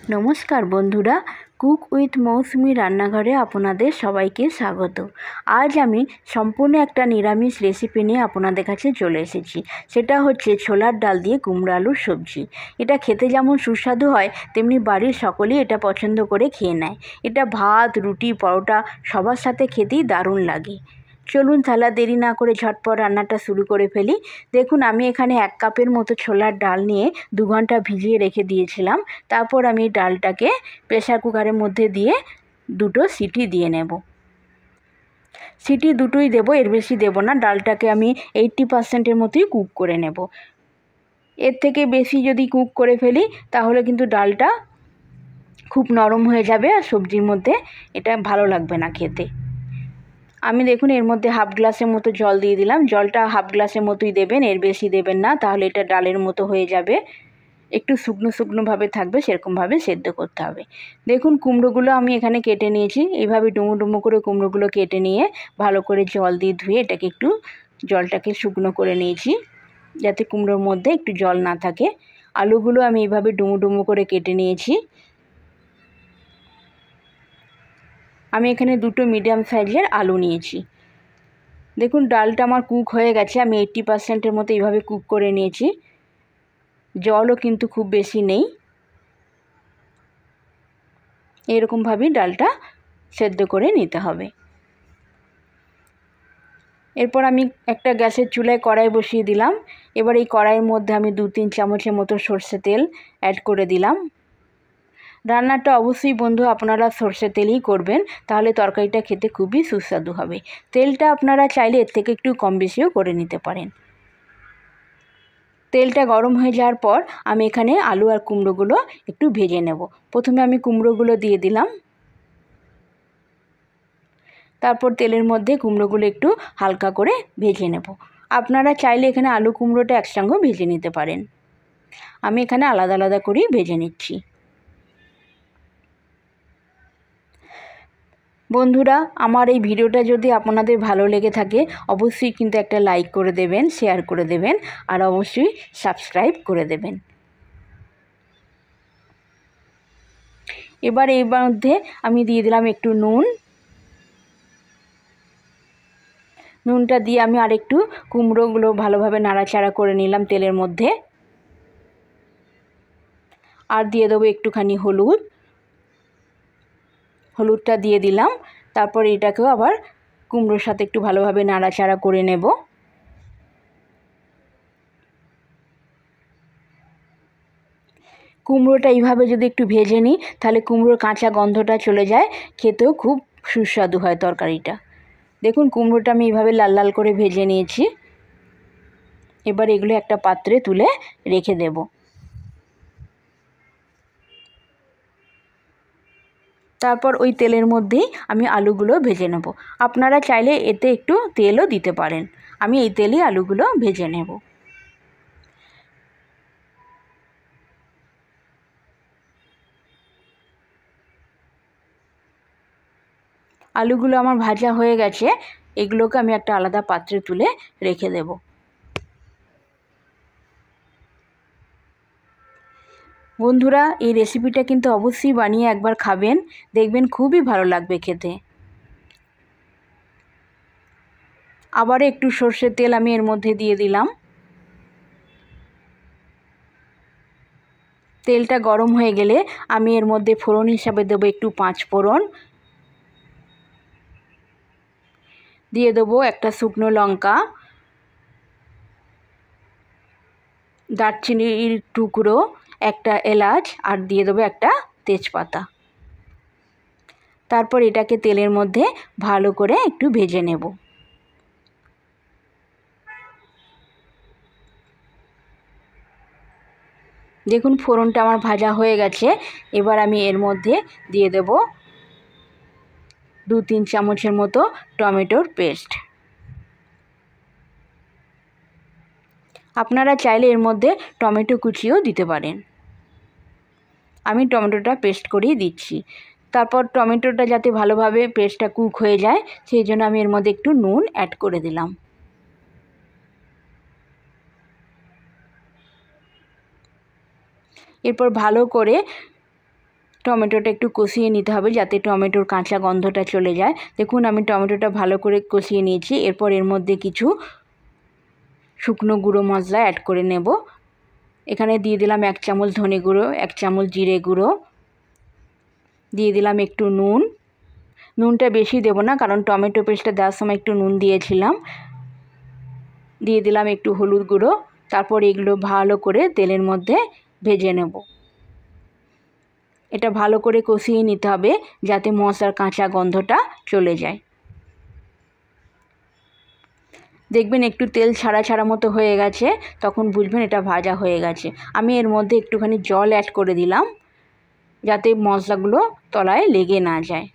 नमस्कार बंधुरा cook with मौसुमी रान्नाघरे आपनादेर सबाइके स्वागत। आज आमी सम्पूर्ण एक निरामिष रेसिपि निये आपनादेर काछे चले एसेछि। सेटा होच्छे छोलार डाल दिए कुमड़ो आलुर सब्जी। एटा खेते जेमन सुस्वादु हय तेमनि बाड़िर सकलेई एटा पछंद करे खेये नेय। एटा भात रुटी परोटा सबार साथे खेतेई दारुण लागे। चलुन ताहले देरी ना करे झटपट रान्नाटा शुरू करे फेली। देखुन आमी एखाने 1 कापेर मतो छोलार डाल निये 2 घंटा भिजिए रेखे दिएछिलाम। तारपर आमी डालटाके प्रेसार कुकारेर मध्य दिए दुटो सीटी दिए नेब। सीटी दुटोई देब, एर बेशी देब ना। डालटाके आमी 80% मतोई कुक करे नेब। एर थेके बेशी जदि कुक करे फेली ताहले किन्तु डालटा खूब नरम हये जाबे और सब्जिर मध्य एटा भालो लागबे ना खेते। आमी देखुन एर मध्य हाफ ग्लासेर मतो जल दिए दिलाम। जलटा हाफ ग्लासेर मतोई देबेन, एर बेशी देबेन ना, ताहले एटा डालेर मतो हये जाबे। एकटु शुकनो शुकनो भावे थाकबे, सेरकम भावे सेদ্ধ करते हबे। देखुन कुमड़ोगुलो आमी एखाने केटे निয়েছি। এইভাবে ডুমো ডুমো করে কুমড়োগুলো কেটে নিয়ে ভালো করে জল দিয়ে ধুয়ে এটাকে একটু জলটাকে শুকনো করে নিয়েছি যাতে কুমড়োর মধ্যে একটু জল না থাকে। আলুগুলো আমি এইভাবে ডুমো ডুমো করে কেটে নিয়েছি। আমি এখানে দুটো মিডিয়াম সাইজের আলু নিয়েছি। দেখুন ডালটা আমার কুক হয়ে গেছে। আমি 80% এর মতো এইভাবে কুক করে নিয়েছি। জলও কিন্তু খুব বেশি নেই। এরকম ভাবে ডালটা সেদ্ধ করে নিতে হবে। এরপর আমি একটা গ্যাসের চুলায় কড়াই বসিয়ে দিলাম। এবার এই কড়াইয়ের মধ্যে আমি 2-3 চামচের মতো সরষে তেল অ্যাড করে দিলাম। রান্নাটা অবশ্যই বন্ধু আপনারা সরষে তেলই করবেন, তাহলে তরকারিটা খেতে খুবই সুস্বাদু হবে। তেলটা আপনারা চাইলে এর থেকে একটু কম বেশিও করে নিতে পারেন। তেলটা গরম হয়ে যাওয়ার পর আমি এখানে আলু আর কুমড়োগুলো একটু ভেজে নেব। প্রথমে আমি কুমড়োগুলো দিয়ে দিলাম। তারপর তেলের মধ্যে কুমড়োগুলো একটু হালকা করে ভেজে নেব। আপনারা চাইলে এখানে আলু কুমড়োটা একসঙ্গে ভেজে নিতে পারেন। আমি এখানে আলাদা আলাদা করেই ভেজে নিচ্ছি। বন্ধুরা আমার এই ভিডিওটা যদি আপনাদের ভালো লেগে থাকে অবশ্যই কিন্তু একটা লাইক করে দেবেন, শেয়ার করে দেবেন আর অবশ্যই সাবস্ক্রাইব করে দেবেন। এবার এর মধ্যে আমি দিয়ে দিলাম একটু নুন। নুনটা দিয়ে আমি আরেকটু কুমড়োগুলো ভালোভাবে নাড়াচাড়া করে নিলাম তেলের মধ্যে। আর দিয়ে দেবো একটুখানি হলুদ। হলুদটা দিয়ে দিলাম। তারপর এটাকেও আবার কুমড়োর সাথে একটু ভালোভাবে নাড়াচাড়া করে নেব। কুমড়োটা এইভাবে যদি একটু ভেজে নিই তাহলে কুমড়োর কাঁচা গন্ধটা চলে যায়, খেতেও খুব সুস্বাদু হয় তরকারিটা। দেখুন কুমড়োটা আমি এইভাবে লাল লাল করে ভেজে নিয়েছি। এবার এগুলো একটা পাত্রে তুলে রেখে দেব। তারপর ওই তেলের মধ্যেই আমি আলুগুলো ভেজে নেব। আপনারা চাইলে এতে একটু তেলও দিতে পারেন। আমি এই তেলেই আলুগুলো ভেজে নেব। আলুগুলো আমার ভাজা হয়ে গেছে। এগুলোকে আমি একটা আলাদা পাত্রে তুলে রেখে দেব। বন্ধুরা এই রেসিপিটা কিন্তু অবশ্যই বানিয়ে একবার খাবেন, দেখবেন খুবই ভালো লাগবে খেতে। আবার একটু সরষের তেল আমি এর মধ্যে দিয়ে দিলাম। তেলটা গরম হয়ে গেলে আমি এর মধ্যে ফোড়ন হিসাবে দেবো একটু 5 ফোড়ন, দিয়ে দেবো একটা শুকনো লঙ্কা, দারচিনির টুকরো, একটা এলাচ আর দিয়ে দেবো একটা তেজপাতা। তারপর এটাকে তেলের মধ্যে ভালো করে একটু ভেজে নেব। দেখুন ফোড়নটা আমার ভাজা হয়ে গেছে। এবার আমি এর মধ্যে দিয়ে দেব 2-3 চামচের মতো টমেটোর পেস্ট। আপনারা চাইলে এর মধ্যে টমেটো কুচিও দিতে পারেন। আমি টমেটোটা পেস্ট করেই দিচ্ছি। তারপর টমেটোটা যাতে ভালোভাবে পেস্টটা কুক হয়ে যায় সেই জন্য আমি এর মধ্যে একটু নুন অ্যাড করে দিলাম। এরপর ভালো করে টমেটোটা একটু কষিয়ে নিতে হবে যাতে টমেটোর কাঁচা গন্ধটা চলে যায়। দেখুন আমি টমেটোটা ভালো করে কষিয়ে নিয়েছি। এরপর এর মধ্যে কিছু শুকনো গুঁড়ো মশলা অ্যাড করে নেব। এখানে দিয়ে দিলাম 1 চামচ ধনে গুঁড়ো, 1 চামচ জিরে গুঁড়ো, দিয়ে দিলাম একটু নুন। নুনটা বেশি দেব না কারণ টমেটো পেস্টটা দেওয়ার সময় একটু নুন দিয়েছিলাম। দিয়ে দিলাম একটু হলুদ গুঁড়ো। তারপর এগুলো ভালো করে তেলের মধ্যে ভেজে নেব। এটা ভালো করে কষিয়ে নিতে হবে যাতে মশলার কাঁচা গন্ধটা চলে যায়। দেখবেন একটু তেল ছাড়া ছাড়া মতো হয়ে গেছে, তখন বুঝবেন এটা ভাজা হয়ে গেছে। আমি এর মধ্যে একটুখানি জল অ্যাড করে দিলাম যাতে মশলাগুলো তলায় লেগে না যায়।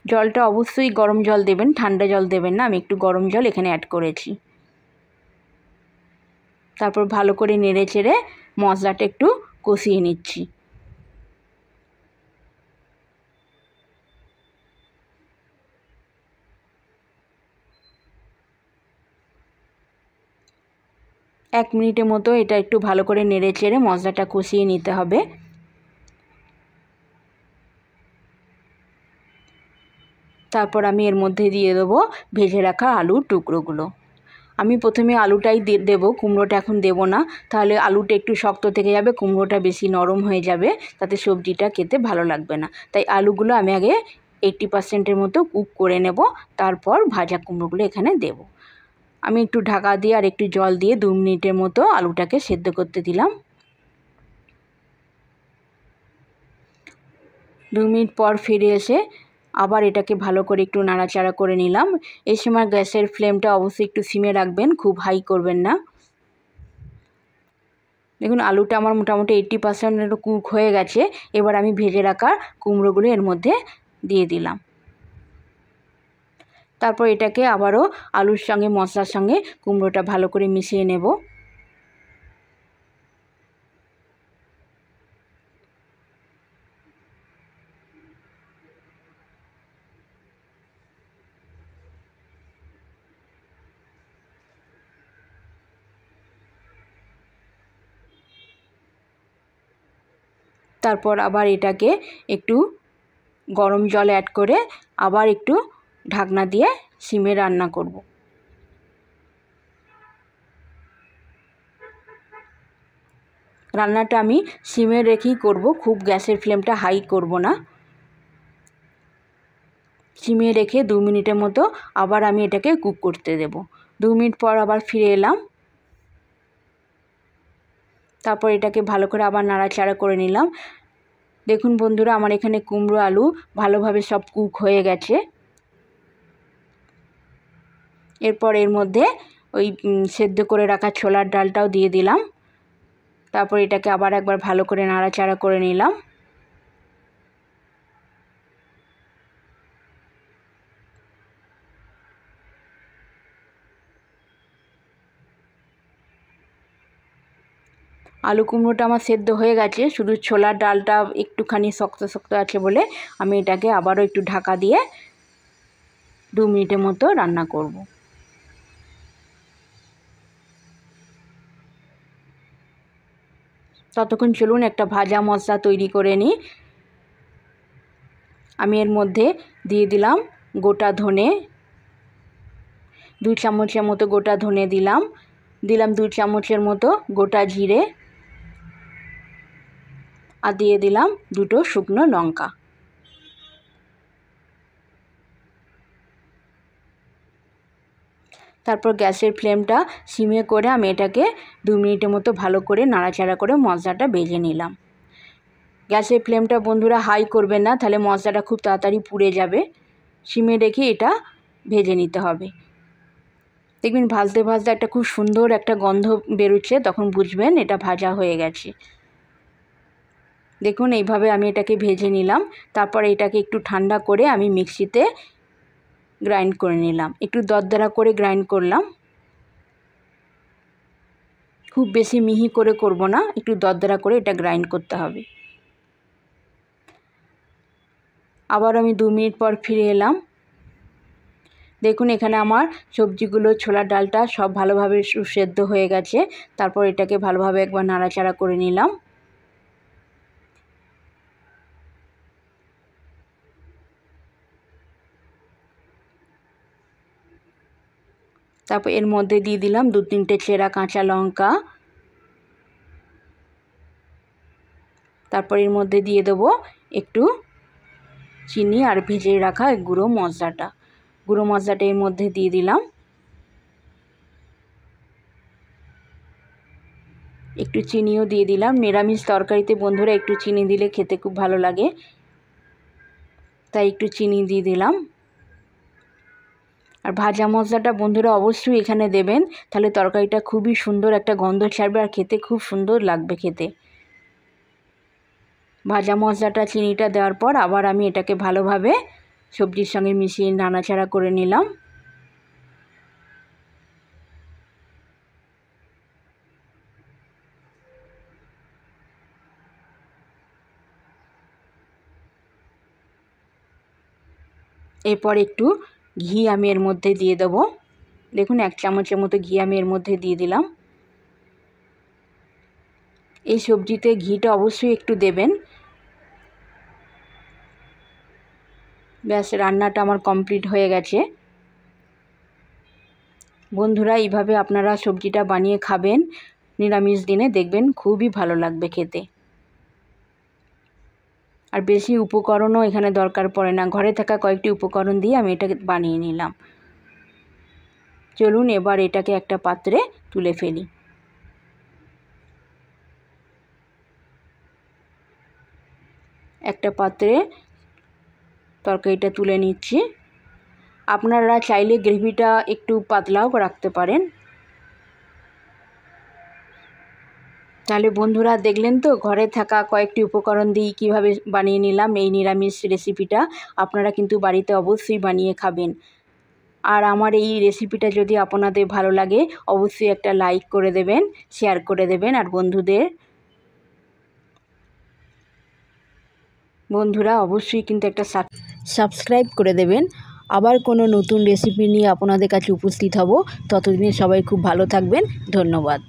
জলটা অবশ্যই গরম জল দেবেন, ঠান্ডা জল দেবেন না। আমি একটু গরম জল এখানে অ্যাড করেছি। তারপর ভালো করে নেড়ে চেড়ে মশলাটা একটু কষিয়ে নিচ্ছি। এক মিনিটের মতো এটা একটু ভালো করে নেড়ে চেড়ে মশলাটা কষিয়ে নিতে হবে। তারপর আমি এর মধ্যে দিয়ে দেবো ভেজে রাখা আলুর টুকরোগুলো। আমি প্রথমে আলুটাই দেবো, কুমড়োটা এখন দেব না, তাহলে আলুটা একটু শক্ত থেকে যাবে, কুমড়োটা বেশি নরম হয়ে যাবে, তাতে সবজিটা খেতে ভালো লাগবে না। তাই আলুগুলো আমি আগে 80% মতো কুক করে নেব, তারপর ভাজা কুমড়োগুলো এখানে দেব। আমি একটু ঢাকা দিয়ে আর একটু জল দিয়ে 2 মিনিটের মতো আলুটাকে সেদ্ধ করতে দিলাম। 2 মিনিট পর ফিরে এসে আবার এটাকে ভালো করে একটু নাড়াচাড়া করে নিলাম। এই সময় গ্যাসের ফ্লেমটা অবশ্যই একটু সিমে রাখবেন, খুব হাই করবেন না। দেখুন আলুটা আমার মোটামুটি 80% কুক হয়ে গেছে। এবার আমি ভেজে রাখা কুমড়োগুলো এর মধ্যে দিয়ে দিলাম। তারপর এটাকে আবারও আলুর সঙ্গে মশলার সঙ্গে কুমড়োটা ভালো করে মিশিয়ে নেব। তারপর আবার এটাকে একটু গরম জল অ্যাড করে আবার একটু ঢাকনা দিয়ে সিমে রান্না করব। রান্নাটা আমি সিমে রেখেই করব, খুব গ্যাসের ফ্লেমটা হাই করব না। সিমে রেখে 2 মিনিটের মতো আবার আমি এটাকে কুক করতে দেব। 2 মিনিট পর আবার ফিরে এলাম। তারপর এটাকে ভালো করে আবার নাড়াচাড়া করে নিলাম। দেখুন বন্ধুরা আমার এখানে কুমড়ো আলু ভালোভাবে সব কুক হয়ে গেছে। এরপর এর মধ্যে ওই সেদ্ধ করে রাখা ছোলার ডালটাও দিয়ে দিলাম। তারপর এটাকে আবার একবার ভালো করে নাড়াচাড়া করে নিলাম। আলু কুমড়োটা আমার সেদ্ধ হয়ে গেছে, শুধু ছোলার ডালটা একটুখানি শক্ত শক্ত আছে বলে আমি এটাকে আবারও একটু ঢাকা দিয়ে 2 মিনিটের মতো রান্না করব। ততক্ষণ চলুন একটা ভাজা মশলা তৈরি করে নিই। আমি এর মধ্যে দিয়ে দিলাম গোটা ধনে, 2 চামচের মতো গোটা ধনে দিলাম। 2 চামচের মতো গোটা জিরে, আর দিয়ে দিলাম 2টো শুকনো লঙ্কা। তারপর গ্যাসের ফ্লেমটা সিমে করে আমি এটাকে 2 মিনিটের মতো ভালো করে নাড়াচাড়া করে মশলাটা ভেজে নিলাম। গ্যাসের ফ্লেমটা বন্ধুরা হাই করবেন না, তাহলে মশলাটা খুব তাড়াতাড়ি পুড়ে যাবে। সিমে রেখে এটা ভেজে নিতে হবে। দেখবেন ভাজতে ভাজতে একটা খুব সুন্দর একটা গন্ধ বেরোচ্ছে, তখন বুঝবেন এটা ভাজা হয়ে গেছে। দেখুন এইভাবে আমি এটাকে ভেজে নিলাম। তারপর এটাকে একটু ঠান্ডা করে আমি মিক্সিতে গ্রাইন্ড করে নিলাম। একটু দরদরা করে গ্রাইন্ড করলাম, খুব বেশি মিহি করে করব না, একটু দরদরা করে এটা গ্রাইন্ড করতে হবে। আবার আমি 2 মিনিট পর ফিরে এলাম। দেখুন এখানে আমার সবজিগুলো, ছোলার ডালটা সব ভালোভাবে সুসেদ্ধ হয়ে গেছে। তারপর এটাকে ভালোভাবে একবার নাড়াচাড়া করে নিলাম। তারপর এর মধ্যে দিয়ে দিলাম 2-3টে চেরা কাঁচা লঙ্কা। তারপর এর মধ্যে দিয়ে দেবো একটু চিনি আর ভেজে রাখা গুঁড়ো মশলাটা এর মধ্যে দিয়ে দিলাম। একটু চিনিও দিয়ে দিলাম। নিরামিষ তরকারিতে বন্ধুরা একটু চিনি দিলে খেতে খুব ভালো লাগে, তাই একটু চিনি দিয়ে দিলাম। আর ভাজা মশলাটা বন্ধুরা অবশ্যই এখানে দেবেন, তাহলে তরকারিটা খুবই সুন্দর একটা গন্ধ ছাড়বে আর খেতে খুব সুন্দর লাগবে খেতে। ভাজা মশলাটা, চিনিটা দেওয়ার পর আবার আমি এটাকে ভালোভাবে সবজির সঙ্গে মিশিয়ে নাড়াচাড়া করে নিলাম। এরপর একটু ঘি আমি এর মধ্যে দিয়ে দেবো। দেখুন 1 চামচের মতো ঘি আমি এর মধ্যে দিয়ে দিলাম। এই সবজিতে ঘিটা অবশ্যই একটু দেবেন। ব্যাস, রান্নাটা আমার কমপ্লিট হয়ে গেছে। বন্ধুরা এইভাবে আপনারা সবজিটা বানিয়ে খাবেন নিরামিষ দিনে, দেখবেন খুবই ভালো লাগবে খেতে। আর বেশি উপকরণও এখানে দরকার পড়ে না, ঘরে থাকা কয়েকটি উপকরণ দিয়ে আমি এটাকে বানিয়ে নিলাম। চলুন এবার এটাকে একটা পাত্রে তুলে ফেলি। একটা পাত্রে তরকারিটা তুলে নিচ্ছি। আপনারা চাইলে গ্রেভিটা একটু পাতলাও রাখতে পারেন। তাহলে বন্ধুরা দেখলেন তো, ঘরে থাকা কয়েকটি উপকরণ দিয়ে কীভাবে বানিয়ে নিলাম এই নিরামিষ রেসিপিটা। আপনারা কিন্তু বাড়িতে অবশ্যই বানিয়ে খাবেন। আর আমার এই রেসিপিটা যদি আপনাদের ভালো লাগে অবশ্যই একটা লাইক করে দেবেন, শেয়ার করে দেবেন। আর বন্ধুরা অবশ্যই কিন্তু একটা সাবস্ক্রাইব করে দেবেন। আবার কোনো নতুন রেসিপি নিয়ে আপনাদের কাছে উপস্থিত হব। ততদিনে সবাই খুব ভালো থাকবেন। ধন্যবাদ।